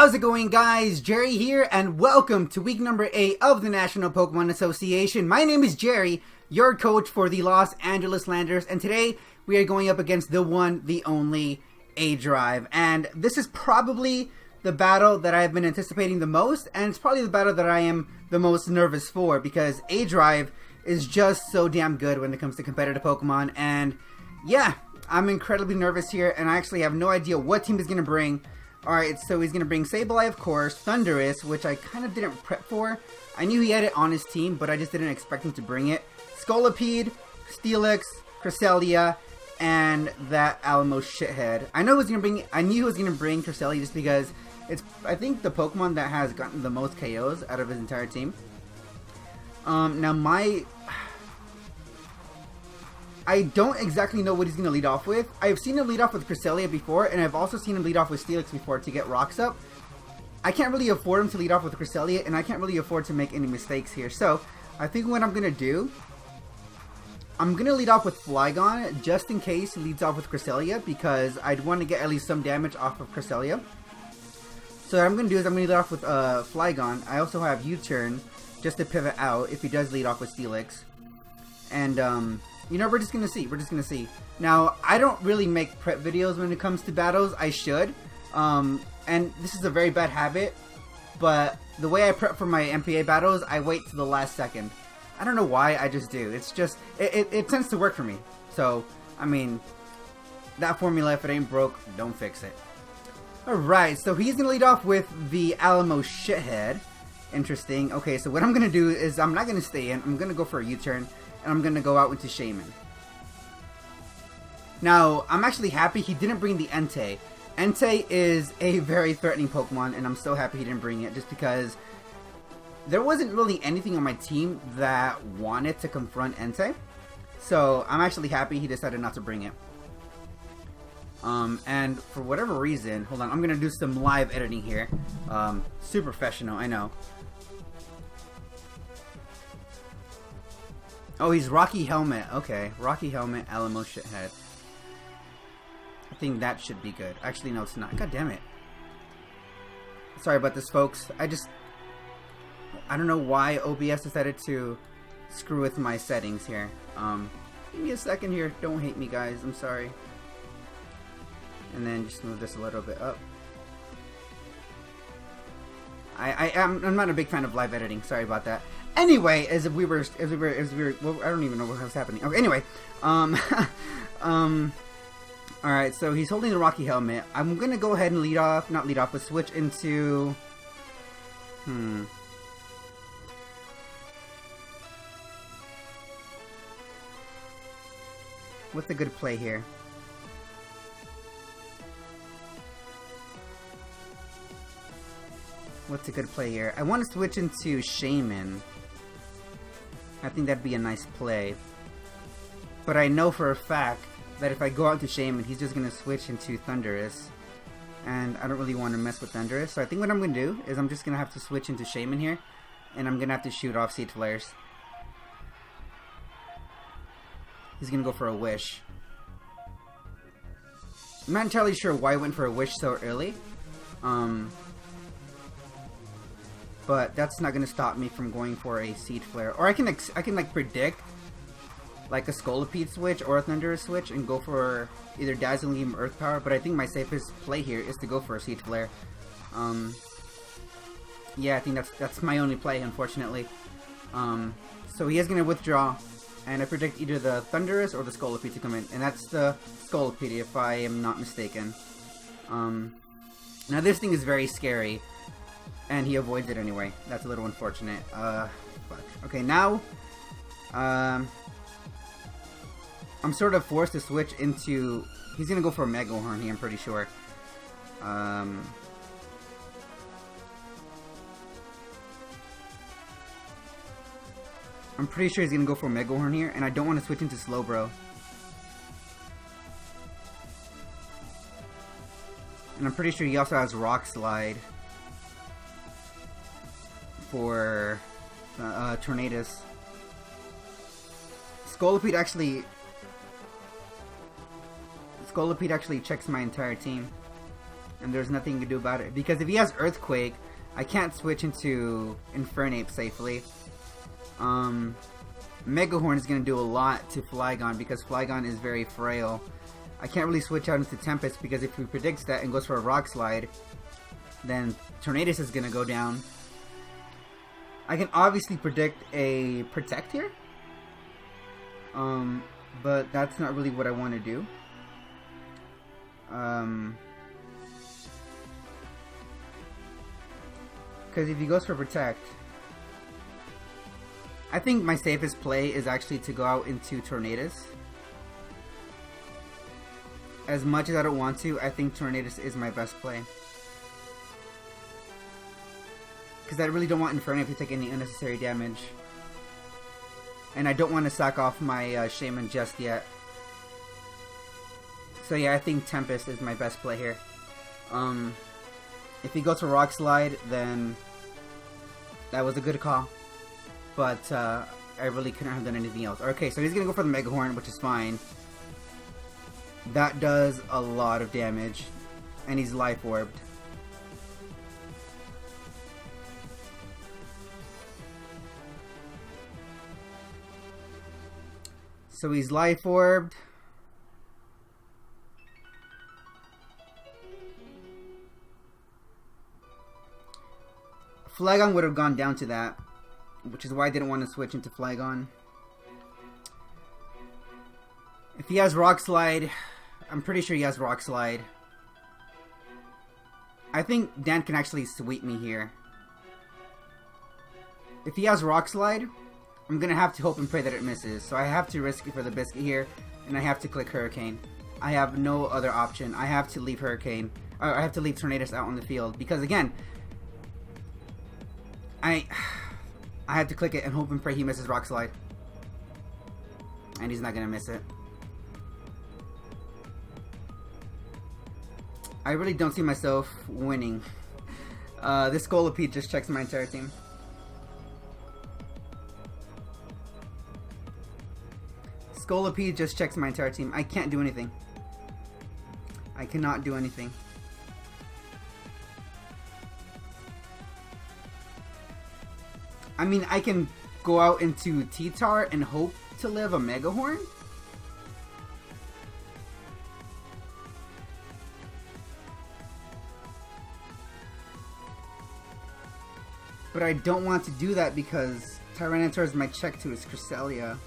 How's it going, guys? Jerry here, and welcome to week number 8 of the National Pokemon Association. My name is Jerry, your coach for the Los Angeles Landorus, and today we are going up against the one, the only A-Drive. And this is probably the battle that I've been anticipating the most, and it's probably the battle that I am the most nervous for, because A-Drive is just so damn good when it comes to competitive Pokemon. And yeah, I'm incredibly nervous here, and I actually have no idea what team he's going to bring. Alright, so he's going to bring Sableye, of course, Thundurus, which I kind of didn't prep for. I knew he had it on his team, but I just didn't expect him to bring it. Scolipede, Steelix, Cresselia, and that Alamo shithead. I knew he was going to bring Cresselia just because it's, I think, the Pokemon that has gotten the most KOs out of his entire team. I don't exactly know what he's going to lead off with. I've seen him lead off with Cresselia before, and I've also seen him lead off with Steelix before to get rocks up. I can't really afford him to lead off with Cresselia, and I can't really afford to make any mistakes here. So, I think what I'm going to do, I'm going to lead off with Flygon, just in case he leads off with Cresselia, because I'd want to get at least some damage off of Cresselia. So what I'm going to do is I'm going to lead off with Flygon. I also have U-Turn, just to pivot out, if he does lead off with Steelix. And, you know, we're just going to see. We're just going to see. Now, I don't really make prep videos when it comes to battles. I should. And this is a very bad habit. But the way I prep for my NPA battles, I wait to the last second. I don't know why, I just do. It's just, it tends to work for me. So, I mean, that formula, if it ain't broke, don't fix it. Alright, so he's going to lead off with the Alamo shithead. Interesting. Okay, so what I'm going to do is I'm not going to stay in. I'm going to go for a U-turn. And I'm going to go out into Shaman. Now, I'm actually happy he didn't bring the Entei. Entei is a very threatening Pokemon, and I'm so happy he didn't bring it, just because there wasn't really anything on my team that wanted to confront Entei. So, I'm actually happy he decided not to bring it. And for whatever reason, hold on, I'm going to do some live editing here. Super professional, I know. Oh, he's Rocky Helmet. Okay. Rocky Helmet, Alamo shithead. I think that should be good. Actually, no, it's not. God damn it. Sorry about this, folks. I don't know why OBS decided to screw with my settings here. Give me a second here. Don't hate me, guys. I'm sorry. And then just move this a little bit up. I'm not a big fan of live editing. Sorry about that. Anyway, as we were, well, I don't even know what was happening. Okay, anyway, alright, so he's holding the Rocky Helmet. I'm gonna go ahead and but switch into, what's a good play here? What's a good play here? I want to switch into Shaman. I think that'd be a nice play. But I know for a fact that if I go out to Shaman, he's just going to switch into Thundurus. And I don't really want to mess with Thundurus. So I think what I'm going to do is I'm just going to have to switch into Shaman here. And I'm going to have to shoot off Seed Flares. He's going to go for a Wish. I'm not entirely sure why I went for a Wish so early. But that's not gonna stop me from going for a Seed Flare, or I can like predict like a Scolipede switch or a Thundurus switch and go for either Dazzling Gleam or Earth Power. But I think my safest play here is to go for a Seed Flare. Yeah, I think that's my only play, unfortunately. So he is gonna withdraw, and I predict either the Thundurus or the Scolipede to come in, and that's the Scolipede if I am not mistaken. Now this thing is very scary. And he avoids it anyway. That's a little unfortunate. Fuck. Okay, now, I'm sort of forced to switch into... He's gonna go for a Mega Horn here, I'm pretty sure. I'm pretty sure he's gonna go for a Mega Horn here, and I don't want to switch into Slowbro. And I'm pretty sure he also has Rock Slide for Tornadus. Scolipede actually checks my entire team. and there's nothing you can do about it. Because if he has Earthquake, I can't switch into Infernape safely. Megahorn is going to do a lot to Flygon because Flygon is very frail. I can't really switch out into Tempest because if he predicts that and goes for a Rock Slide, then Tornadus is going to go down. I can obviously predict a Protect here. But that's not really what I want to do. Because if he goes for Protect, I think my safest play is actually to go out into Tornadus. As much as I don't want to, I think Tornadus is my best play. Because I really don't want Infernape to take any unnecessary damage. And I don't want to sack off my Shaman just yet. So yeah, I think Tempest is my best play here. If he goes for Rock Slide, then that was a good call. But I really couldn't have done anything else. Okay, so he's going to go for the Mega Horn, which is fine. That does a lot of damage. And he's Life Orbed. So he's Life Orbed. Flygon would have gone down to that, which is why I didn't want to switch into Flygon. If he has Rock Slide, I'm pretty sure he has Rock Slide. I think Dan can actually sweep me here. If he has Rock Slide, I'm going to have to hope and pray that it misses. So I have to risk it for the Biscuit here, and I have to click Hurricane. I have no other option. I have to leave Hurricane. I have to leave Tornadus out on the field. Because again, I have to click it and hope and pray he misses Rock Slide. And he's not going to miss it. I really don't see myself winning. This Scolipede just checks my entire team. Scolipede just checks my entire team. I can't do anything. I cannot do anything. I mean, I can go out into T-Tar and hope to live a Mega Horn. But I don't want to do that because Tyranitar is my check to his Cresselia.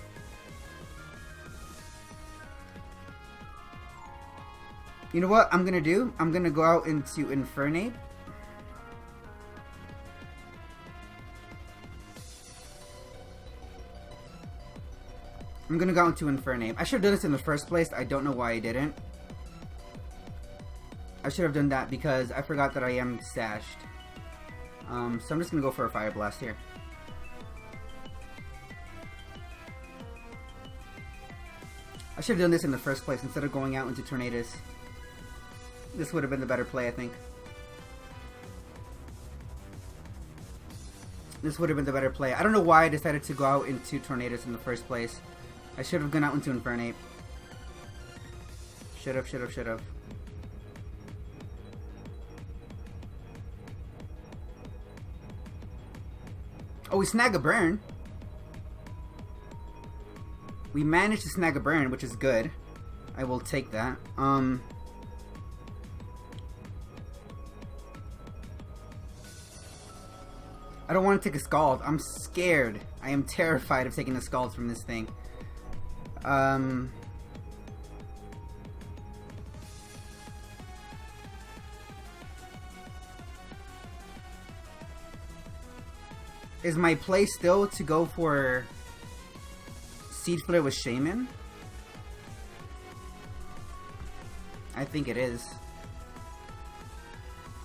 You know what I'm going to do? I'm going to go out into Infernape. I'm going to go out into Infernape. I should have done this in the first place. I don't know why I didn't. I should have done that because I forgot that I am stashed. So I'm just going to go for a Fire Blast here. I should have done this in the first place instead of going out into Tornadus. This would have been the better play, I think. This would have been the better play. I don't know why I decided to go out into Tornadus in the first place. I should have gone out into Infernape. Should have. Oh, we snag a burn. We managed to snag a burn, which is good. I will take that. I don't want to take a Scald. I'm scared. I am terrified of taking a Scald from this thing. Is my play still to go for Seed Flare with Shaman? I think it is.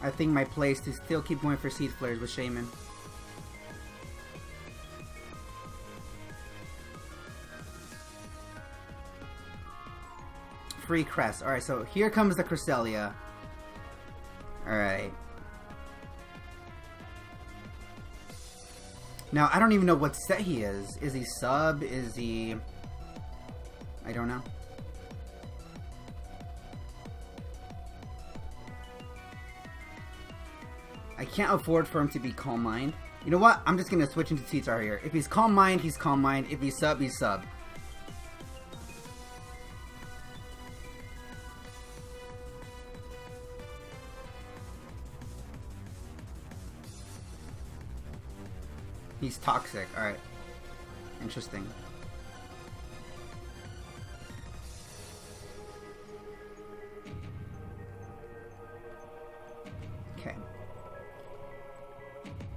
I think my play is to still keep going for Seed Flares with Shaman. Free Crest. Alright, so here comes the Cresselia. Alright. Now, I don't even know what set he is. Is he sub? Is he... I don't know. I can't afford for him to be Calm Mind. You know what? I'm just gonna switch into T-Tar here. If he's Calm Mind, he's Calm Mind. If he's Sub, he's Sub. He's Toxic. Alright. Interesting. Okay.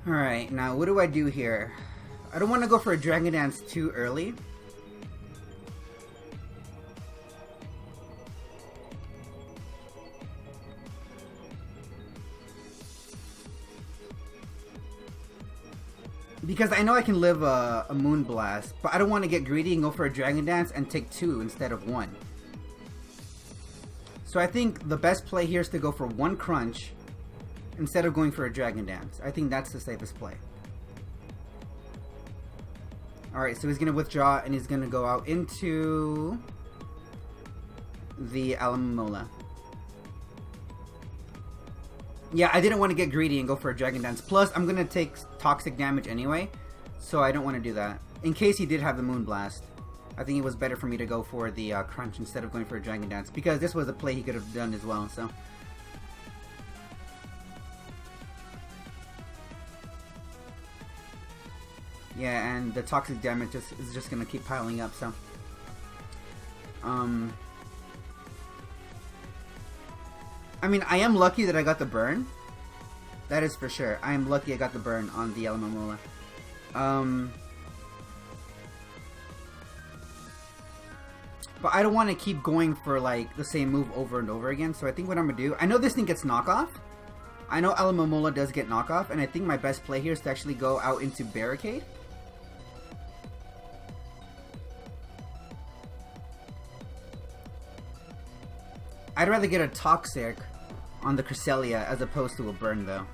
Alright, now what do I do here? I don't want to go for a Dragon Dance too early. Because I know I can live a Moon Blast, but I don't want to get greedy and go for a Dragon Dance and take 2 instead of 1. So I think the best play here is to go for 1 Crunch instead of going for a Dragon Dance. I think that's the safest play. Alright, so he's going to withdraw and he's going to go out into the Alamomola. Yeah, I didn't want to get greedy and go for a Dragon Dance. Plus, I'm going to take toxic damage anyway, so I don't want to do that. In case he did have the Moon Blast, I think it was better for me to go for the Crunch instead of going for a Dragon Dance, because this was a play he could have done as well, so. Yeah, and the toxic damage is just going to keep piling up, so. I mean, I am lucky that I got the burn. That is for sure. I am lucky I got the burn on the Alamomola. But I don't want to keep going for, like, the same move over and over again. So I think what I'm going to do... I know this thing gets knockoff. I know Alamomola does get knockoff. And I think my best play here is to actually go out into Barricade. I'd rather get a Toxic on the Cresselia as opposed to a burn, though.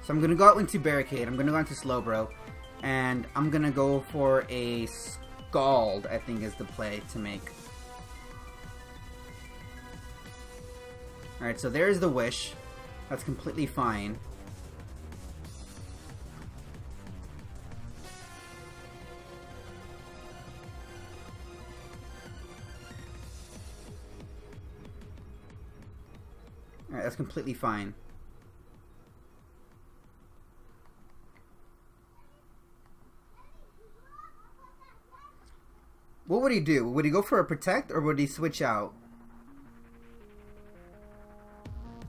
So I'm going to go out into Barricade. I'm going to go into Slowbro. And I'm going to go for a Scald, I think is the play to make. Alright, so there's the Wish. That's completely fine. Alright, that's completely fine. What would he do? Would he go for a Protect or would he switch out?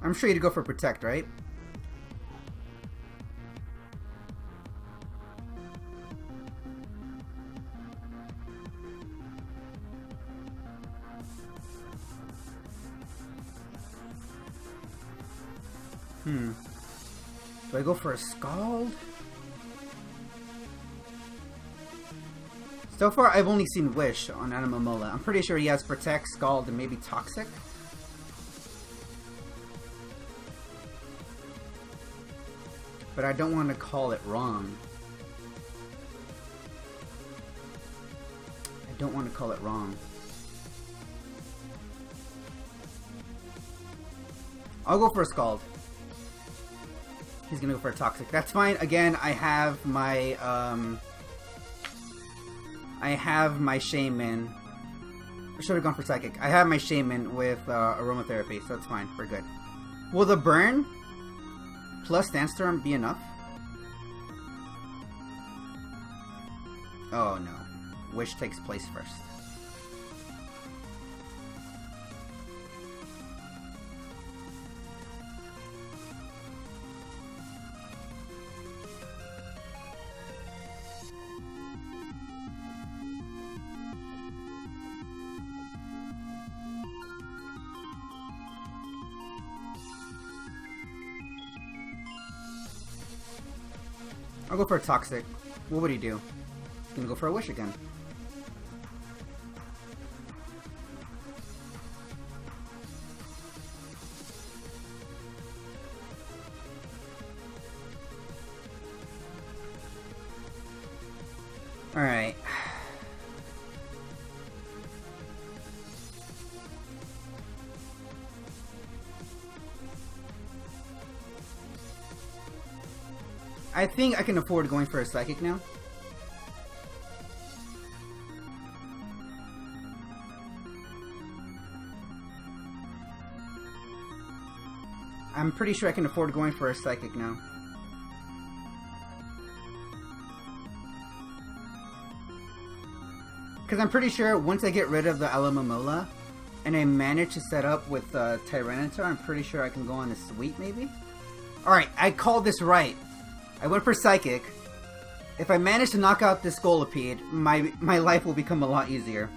I'm sure he'd go for Protect, right? Do I go for a Scald? So far, I've only seen Wish on Alamomola. I'm pretty sure he has Protect, Scald, and maybe Toxic. But I don't want to call it wrong. I don't want to call it wrong. I'll go for a Scald. He's gonna go for a Toxic. That's fine. Again, I have my Shaman. I should have gone for Psychic. I have my Shaman with Aromatherapy, so it's fine. We're good. Will the burn plus Sandstorm be enough? Oh no. Wish takes place first. I'll go for a Toxic. What would he do? He's gonna go for a Wish again. Alright. I think I can afford going for a Psychic now. I'm pretty sure I can afford going for a Psychic now. Because I'm pretty sure once I get rid of the Alamomola and I manage to set up with Tyranitar, I'm pretty sure I can go on a sweep maybe? Alright, I called this right. I went for Psychic. If I manage to knock out this Scolipede, my life will become a lot easier.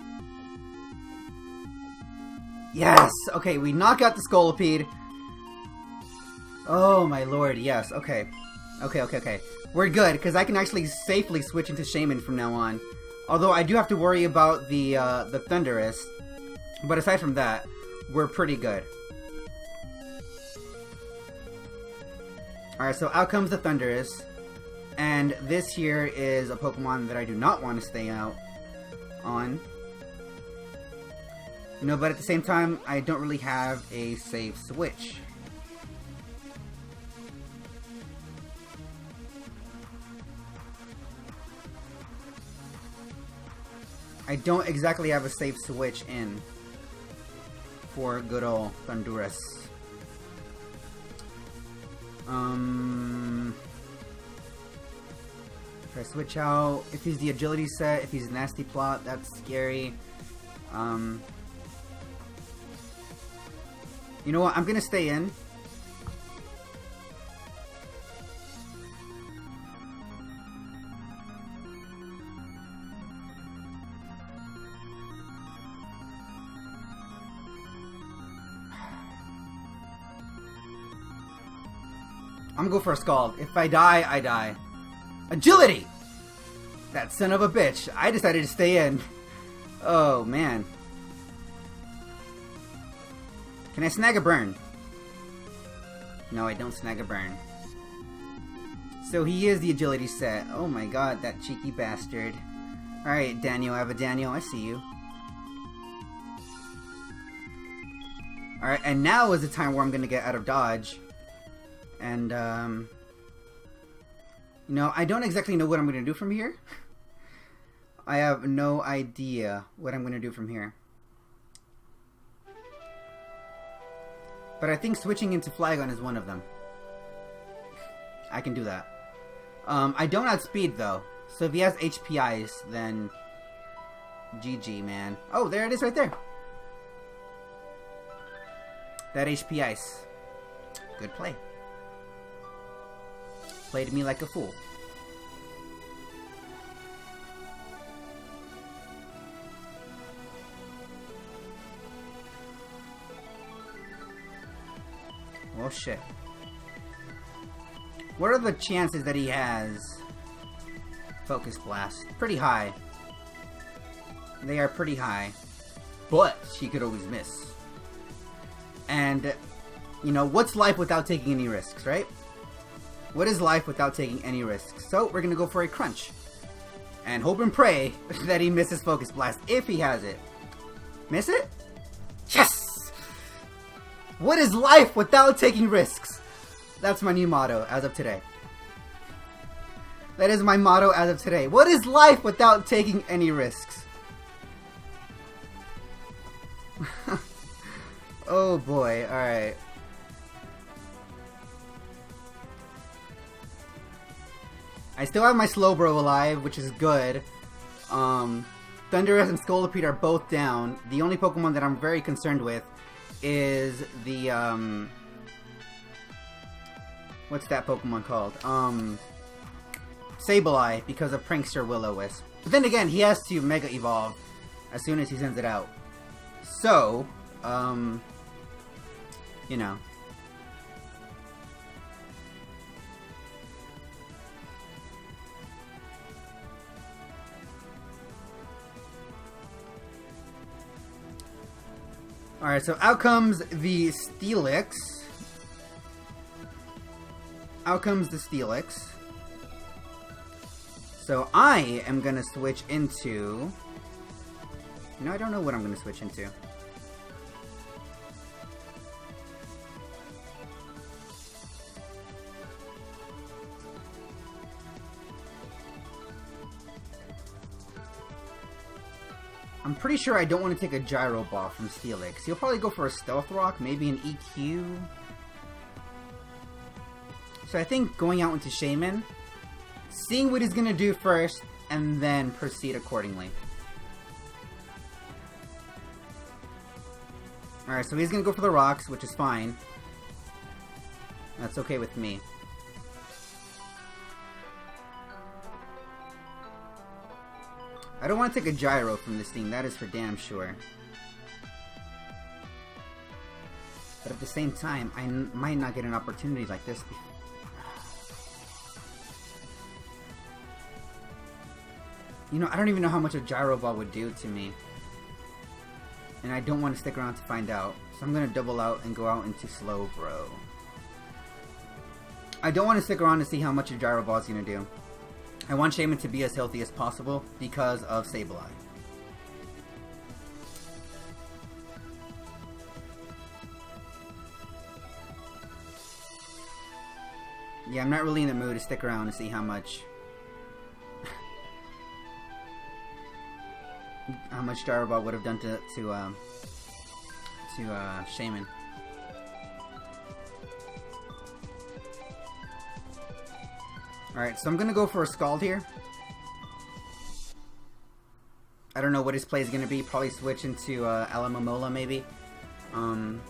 Yes! Okay, we knock out the Scolipede. Oh my lord, yes, okay. Okay. We're good, because I can actually safely switch into Shaman from now on. Although I do have to worry about the Thundurus. But aside from that, we're pretty good. Alright, so out comes the Thundurus. And this here is a Pokemon that I do not want to stay out on. You know, but at the same time, I don't really have a safe switch. I don't exactly have a safe switch in for good old Thundurus. If I switch out, if he's the agility set, if he's nasty plot, that's scary. You know what? I'm gonna stay in. I'm gonna go for a Scald. If I die, I die. Agility! That son of a bitch. I decided to stay in. Oh, man. Can I snag a burn? No, I don't snag a burn. So he is the agility set. Oh my god, that cheeky bastard. Alright, Daniel, I have a Daniel. I see you. Alright, and now is the time where I'm gonna get out of dodge. And, you know, I don't exactly know what I'm going to do from here. I have no idea what I'm going to do from here. But I think switching into Flygon is one of them. I can do that. I don't outspeed, though. So if he has HP Ice, then GG, man. Oh, there it is right there. That HP Ice. Good play. Played me like a fool. Well, shit. What are the chances that he has Focus Blast? Pretty high. They are pretty high. But he could always miss. And, you know, what's life without taking any risks, right? What is life without taking any risks? So, we're gonna go for a Crunch. And hope and pray that he misses Focus Blast, if he has it. Miss it? Yes! What is life without taking risks? That's my new motto as of today. That is my motto as of today. What is life without taking any risks? Oh boy, alright. I still have my Slowbro alive, which is good. Thundurus and Scolipede are both down. The only Pokemon that I'm very concerned with is the, what's that Pokemon called? Sableye, because of Prankster Will-O-Wisp. But then again, he has to Mega Evolve as soon as he sends it out. So, you know. Alright, so out comes the Steelix. Out comes the Steelix. So I am gonna switch into... No, I don't know what I'm gonna switch into. I'm pretty sure I don't want to take a Gyro Ball from Steelix. He'll probably go for a Stealth Rock, maybe an EQ. So I think going out into Shaman, seeing what he's going to do first, and then proceed accordingly. Alright, so he's going to go for the rocks, which is fine. That's okay with me. I don't want to take a Gyro from this thing, that is for damn sure. But at the same time, I might not get an opportunity like this. You know, I don't even know how much a Gyro Ball would do to me. And I don't want to stick around to find out. So I'm going to double out and go out into Slowbro. I don't want to stick around to see how much a Gyro Ball is going to do. I want Shaman to be as healthy as possible because of Sableye. Yeah, I'm not really in the mood to stick around to see how much Gyro Ball would have done to Shaman. Alright, so I'm gonna go for a Scald here. I don't know what his play is gonna be. Probably switch into Alamomola maybe. If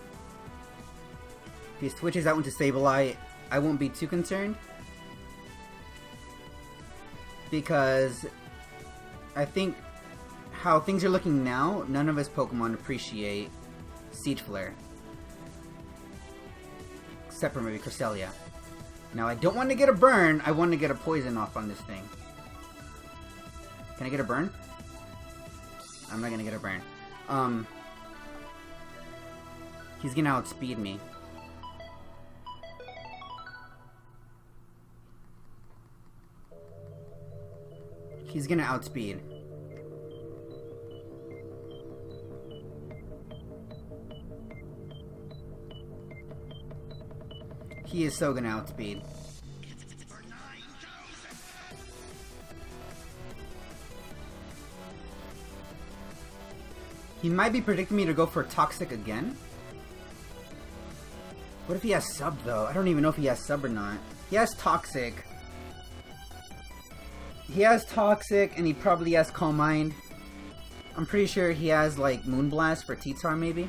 he switches out into Sableye, I won't be too concerned. Because I think how things are looking now, none of his Pokemon appreciate Seed Flare. Except for maybe Cresselia. Now, I don't want to get a burn. I want to get a poison off on this thing. Can I get a burn? I'm not going to get a burn. He's going to outspeed me. He's going to outspeed. He is so gonna outspeed. He might be predicting me to go for Toxic again. What if he has Sub though? I don't even know if he has Sub or not. He has Toxic. He has Toxic and he probably has Calm Mind. I'm pretty sure he has like Moonblast for T-Tar maybe.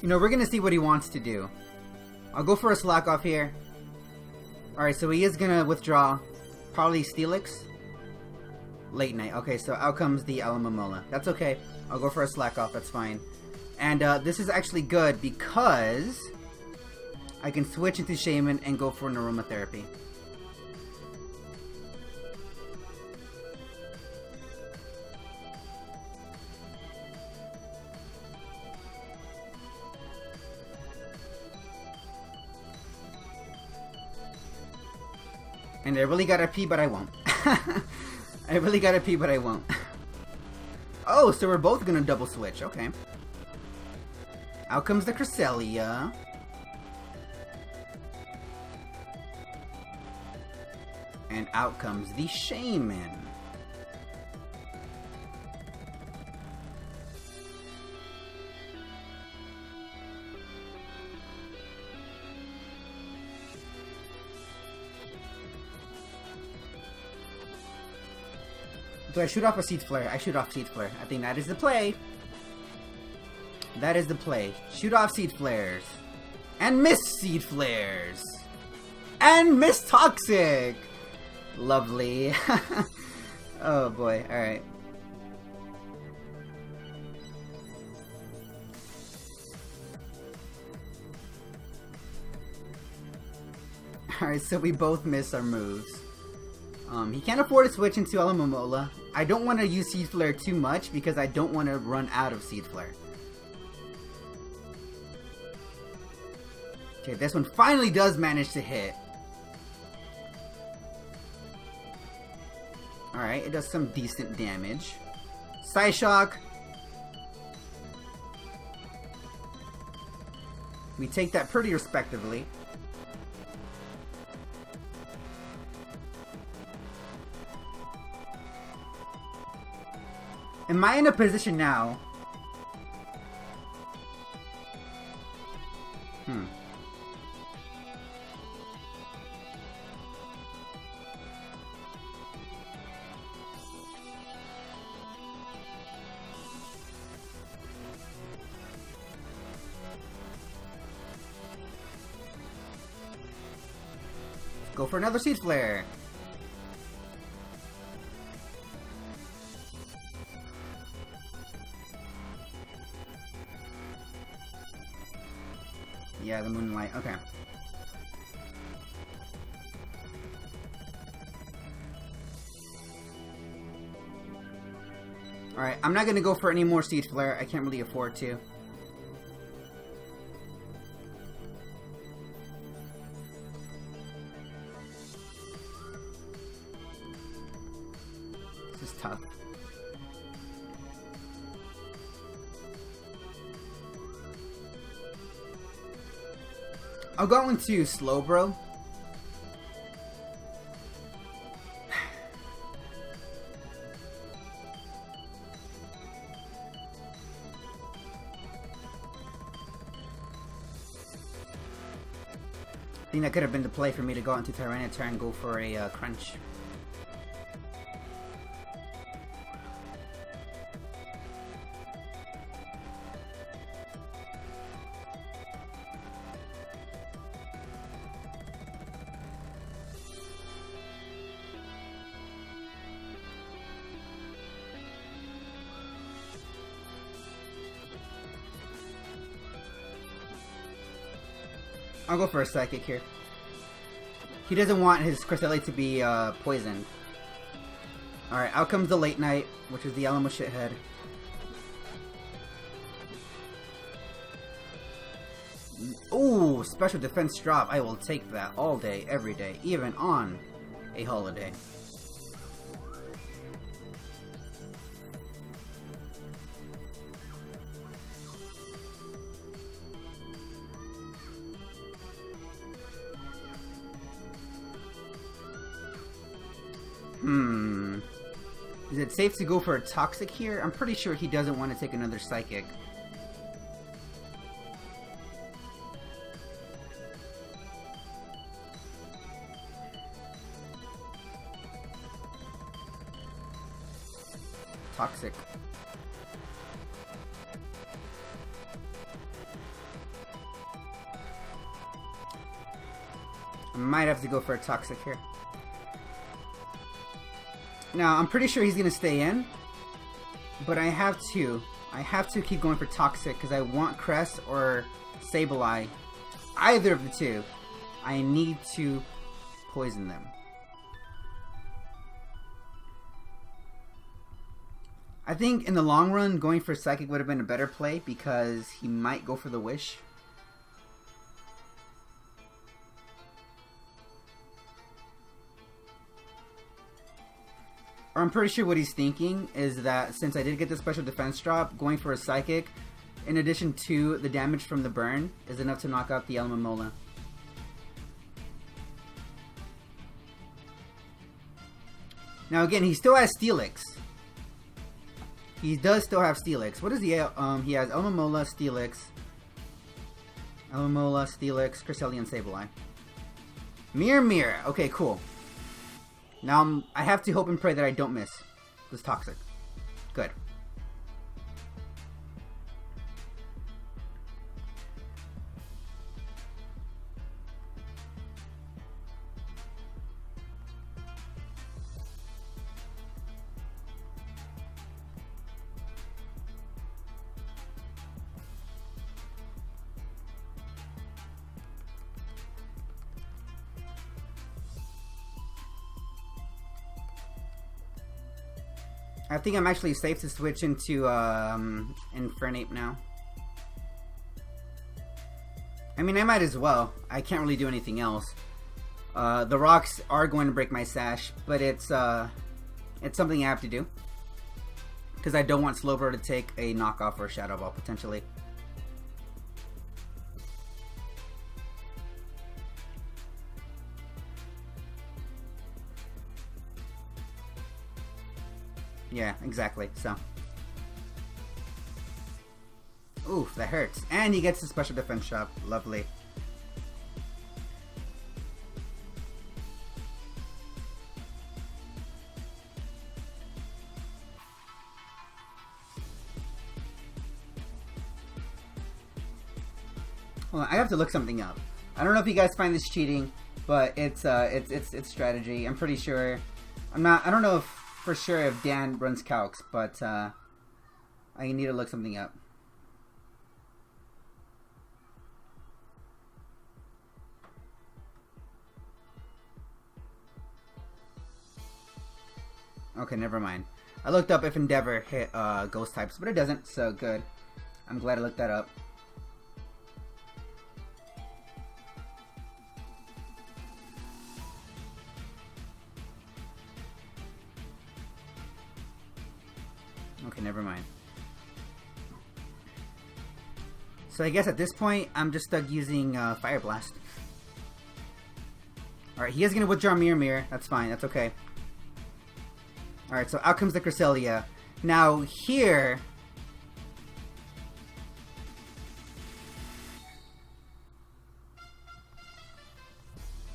You know, we're gonna see what he wants to do. I'll go for a Slack Off here. Alright, so he is gonna withdraw. Probably Steelix. Late Night. Okay, so out comes the Alamomola. That's okay. I'll go for a Slack Off, that's fine. And this is actually good because I can switch into Shaman and go for an Aromatherapy. And I really gotta pee, but I won't. I really gotta pee, but I won't. Oh, so we're both gonna double switch. Okay. Out comes the Cresselia. And out comes the Shaman. Do I shoot off a Seed Flare? I shoot off Seed Flare. I think that is the play. That is the play. Shoot off Seed Flares. And miss Seed Flares. And miss Toxic. Lovely. Oh boy. Alright. Alright, so we both miss our moves. He can't afford to switch into Alamomola. I don't want to use Seed Flare too much because I don't want to run out of Seed Flare. Okay, this one finally does manage to hit. Alright, it does some decent damage. Psyshock. We take that pretty respectively. Am I in a position now? Go for another Seed Flare. Yeah, the Moonlight. Okay. Alright, I'm not gonna go for any more Seed Flare. I can't really afford to. This is tough. I'll go into Slowbro. I think that could have been the play for me to go out into Tyranitar and go for a Crunch. I'll go for a Psychic here. He doesn't want his Cresselia to be poisoned. Alright, out comes the Late Night, which is the Alamo Shithead. Ooh, special defense drop. I will take that all day, every day, even on a holiday. Is it safe to go for a Toxic here? I'm pretty sure he doesn't want to take another Psychic. Toxic. I might have to go for a Toxic here. Now, I'm pretty sure he's going to stay in, but I have to keep going for Toxic because I want Crest or Sableye. Either of the two. I need to poison them. I think in the long run, going for Psychic would have been a better play because he might go for the Wish. Or I'm pretty sure what he's thinking is that since I did get the special defense drop, going for a Psychic, in addition to the damage from the burn, is enough to knock out the Alomomola. Now again, he still has Steelix. He does still have Steelix. What is he? He has Alomomola, Steelix, Cresselia, and Sableye. Mirror. Okay, cool. Now I have to hope and pray that I don't miss this Toxic. Good. I think I'm actually safe to switch into Infernape now. I mean, I might as well. I can't really do anything else. The rocks are going to break my sash, but it's something I have to do. Because I don't want Slowbro to take a knockoff or a Shadow Ball, potentially. Yeah, exactly. So, Oof, that hurts. And he gets the special defense shop. Lovely. Well, I have to look something up. I don't know if you guys find this cheating, but it's strategy. I'm pretty sure. I don't know if for sure if Dan runs calcs, but I need to look something up. Okay, never mind. I looked up if Endeavor hit ghost types, but it doesn't, so good. I'm glad I looked that up. Okay, never mind. So I guess at this point, I'm just stuck using Fire Blast. Alright, he is going to withdraw Mirror. That's fine, that's okay. Alright, so out comes the Cresselia. Now, here...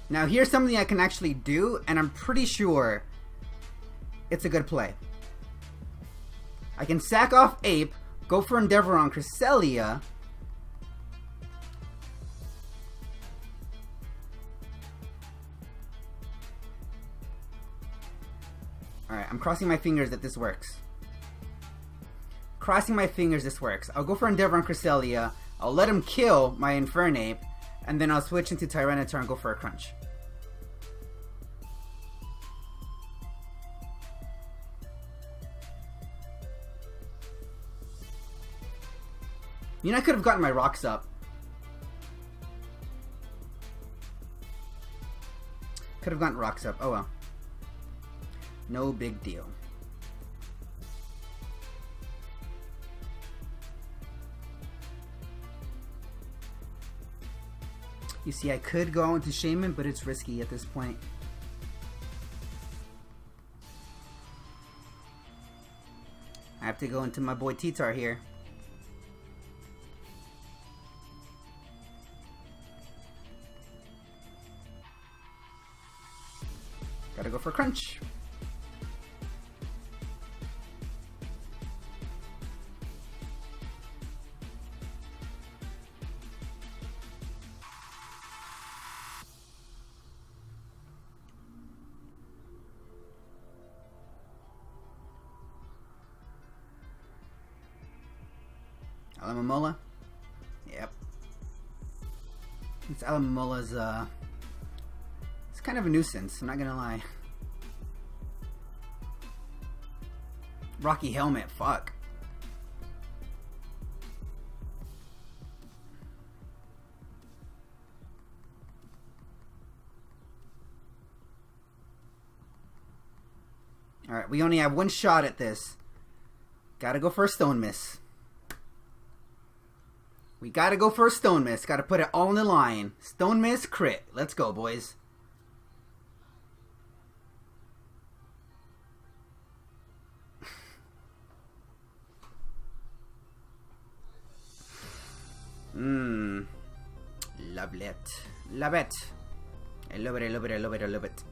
Now, here's something I can actually do, and I'm pretty sure it's a good play. I can sack off Ape, go for Endeavor on Cresselia. Alright, I'm crossing my fingers that this works. Crossing my fingers this works. I'll go for Endeavor on Cresselia. I'll let him kill my Infernape. And then I'll switch into Tyranitar and go for a Crunch. You know, I could have gotten my rocks up. Could have gotten rocks up. Oh well. No big deal. You see, I could go into Shaman, but it's risky at this point. I have to go into my boy T-Tar here. Gotta go for Crunch. Alamomola? Yep. This Alamomola's, it's kind of a nuisance, I'm not gonna lie. Rocky Helmet, fuck. Alright, we only have one shot at this. Gotta go for a Stone Miss. We gotta go for a Stone Miss. Gotta put it all on the line. Stone Miss, crit. Let's go, boys. Love it. Love it. I love it, I love it, I love it, I love it.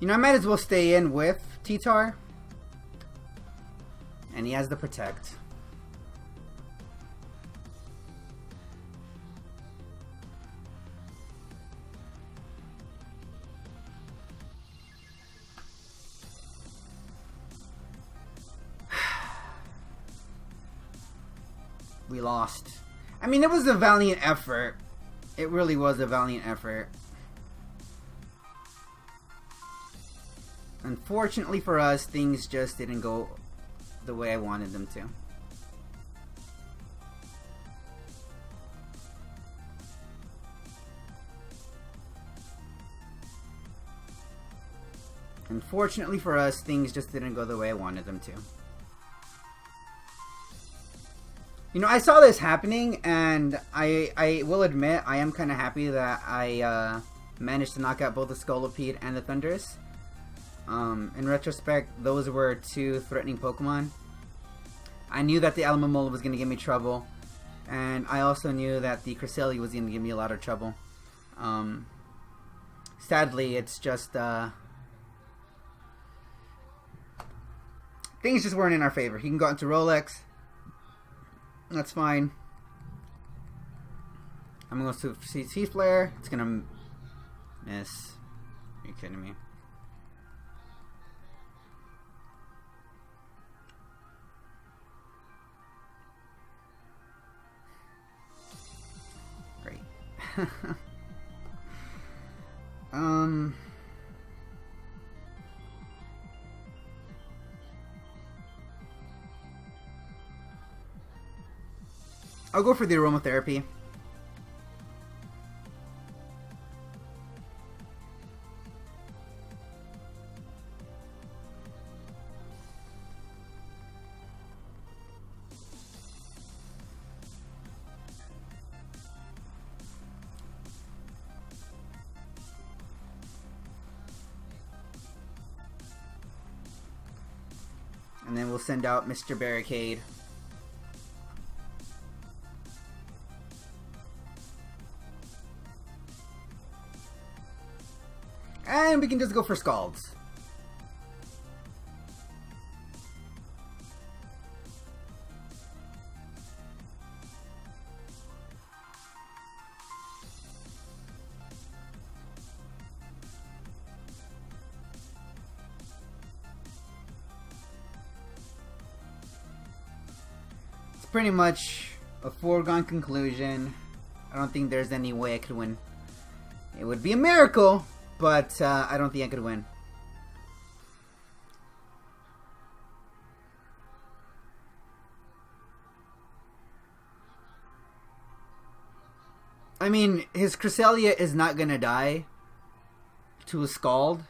You know, I might as well stay in with T-Tar. And he has the Protect. We lost. I mean, it was a valiant effort. It really was a valiant effort. Unfortunately for us, things just didn't go the way I wanted them to. Unfortunately for us, things just didn't go the way I wanted them to. You know, I saw this happening, and I will admit I am kind of happy that I managed to knock out both the Scolipede and the Thundurus. In retrospect, those were 2 threatening Pokemon. I knew that the Alomomola was going to give me trouble, and I also knew that the Cresselia was going to give me a lot of trouble. Sadly, it's just things just weren't in our favor. He can go into Rolex. That's fine. I'm going to see T-Flare. It's going to miss. Are you kidding me? Great. I'll go for the aromatherapy. And then we'll send out Mr. Barricade. And we can just go for Scalds. It's pretty much a foregone conclusion. I don't think there's any way I could win. It would be a miracle, but I don't think I could win. I mean, his Cresselia is not gonna die to a Scald.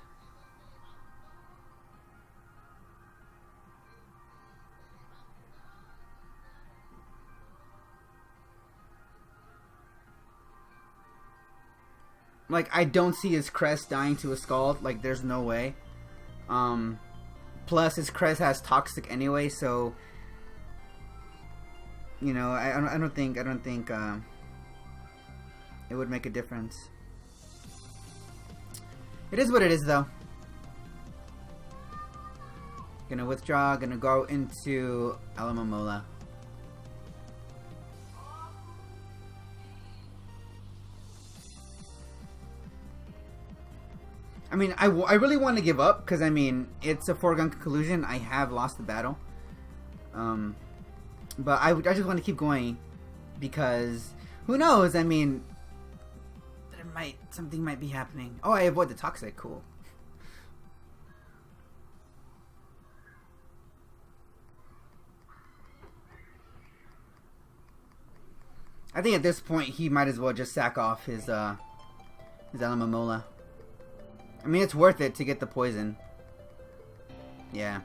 Like, I don't see his Crest dying to a Scald. Like, there's no way. Plus, his Crest has Toxic anyway, so... You know, I don't think it would make a difference. It is what it is, though. Gonna withdraw, gonna go into Alomomola. I mean, I really want to give up, because, I mean, it's a foregone conclusion. I have lost the battle. But I just want to keep going, because, who knows, I mean, something might be happening. Oh, I avoid the Toxic, cool. I think at this point, he might as well just sack off his Alomomola. I mean, it's worth it to get the poison. Yeah.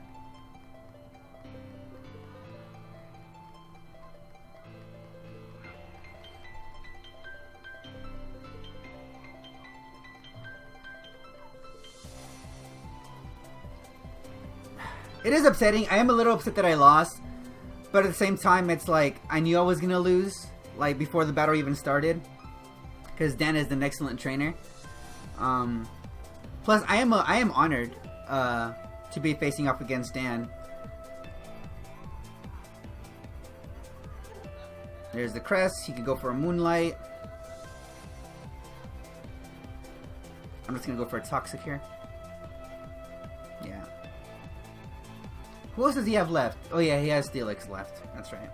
It is upsetting. I am a little upset that I lost. But at the same time, it's like, I knew I was going to lose. Like, before the battle even started. Because Dan is an excellent trainer. Plus, I am honored to be facing off against Dan. There's the Crest. He could go for a Moonlight. I'm just going to go for a Toxic here. Yeah. Who else does he have left? Oh yeah, he has Steelix left. That's right.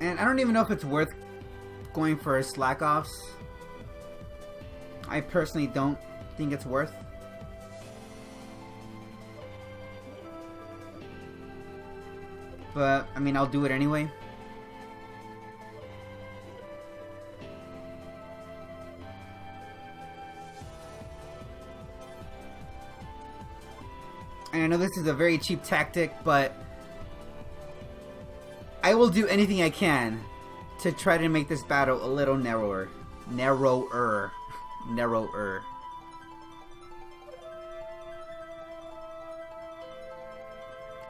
And I don't even know if it's worth going for Slack Offs. I personally don't think it's worth. But, I mean, I'll do it anyway. And I know this is a very cheap tactic, but I will do anything I can to try to make this battle a little narrower. Narrower.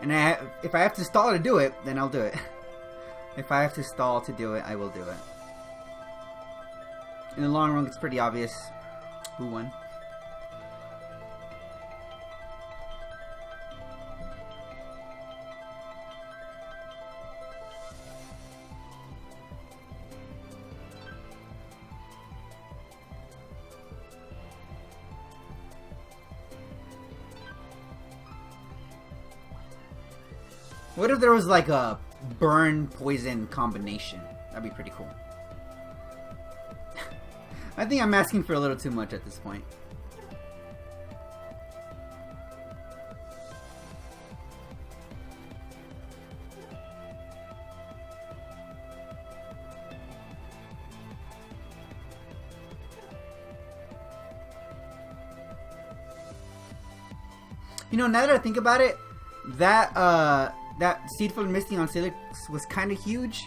And if I have to stall to do it, then I'll do it. If I have to stall to do it, I will do it. In the long run, it's pretty obvious who won. What if there was like a burn poison combination? That'd be pretty cool. I think I'm asking for a little too much at this point. You know, now that I think about it, that Seedful Misty on Silix was kind of huge.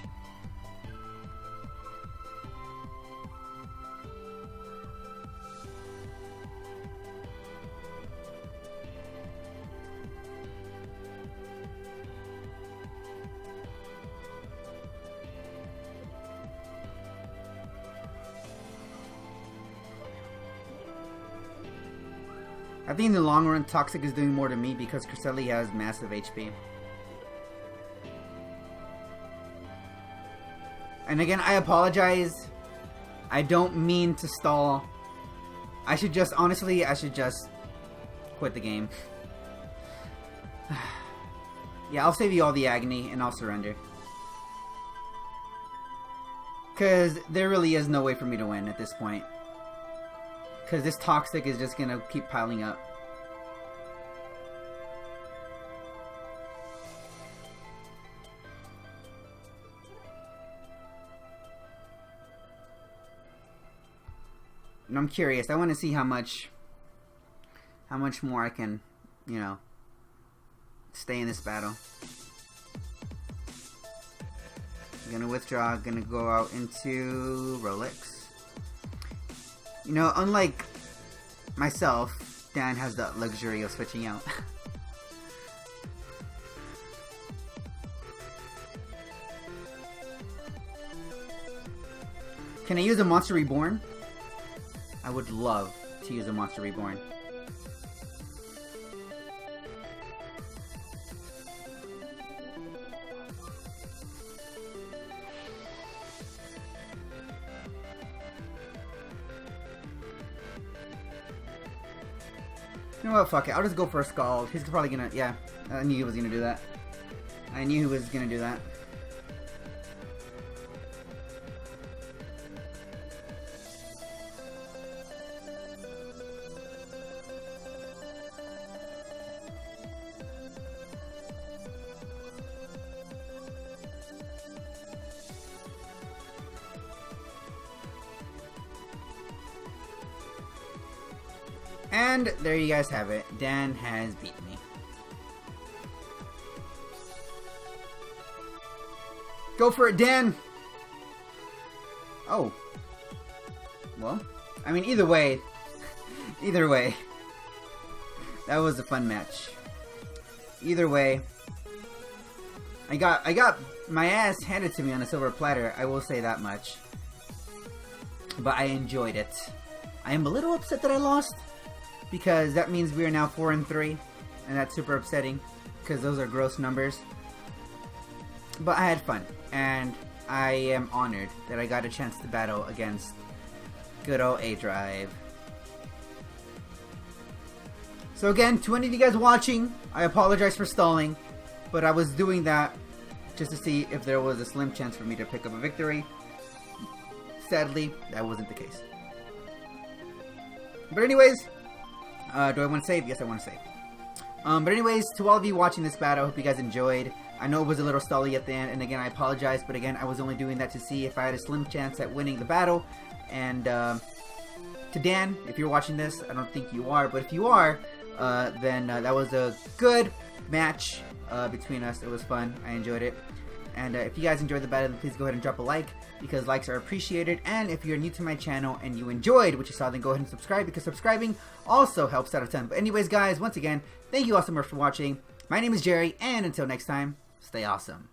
I think in the long run, Toxic is doing more to me because Cresselia has massive HP. And again, I apologize. I don't mean to stall. I should just, honestly, I should just quit the game. Yeah, I'll save you all the agony and I'll surrender. Because there really is no way for me to win at this point. Because this Toxic is just going to keep piling up. And I'm curious. I want to see how much more I can, you know, stay in this battle. I'm gonna withdraw. Gonna go out into Rolex. You know, unlike myself, Dan has the luxury of switching out. Can I use a Monster Reborn? I would love to use a Monster Reborn. You know what, fuck it. I'll just go for a Scald. He's probably gonna... Yeah, I knew he was gonna do that. I knew he was gonna do that. And there you guys have it. Dan has beaten me. Go for it, Dan! Oh. Well, I mean, either way. Either way. That was a fun match. Either way. I got my ass handed to me on a silver platter. I will say that much. But I enjoyed it. I am a little upset that I lost. Because that means we are now 4-3, and that's super upsetting, because those are gross numbers. But I had fun, and I am honored that I got a chance to battle against good old A-Drive. So again, to any of you guys watching, I apologize for stalling, but I was doing that just to see if there was a slim chance for me to pick up a victory. Sadly, that wasn't the case. But anyways... do I want to save? Yes, I want to save. But anyways, to all of you watching this battle, I hope you guys enjoyed. I know it was a little stally at the end, and again, I apologize, but again, I was only doing that to see if I had a slim chance at winning the battle. And to Dan, if you're watching this, I don't think you are, but if you are, then that was a good match between us. It was fun. I enjoyed it. And if you guys enjoyed the battle, please go ahead and drop a like, because likes are appreciated. And if you're new to my channel and you enjoyed what you saw, then go ahead and subscribe, because subscribing also helps out a ton. But anyways, guys, once again, thank you all so much for watching. My name is Jerry, and until next time, stay awesome.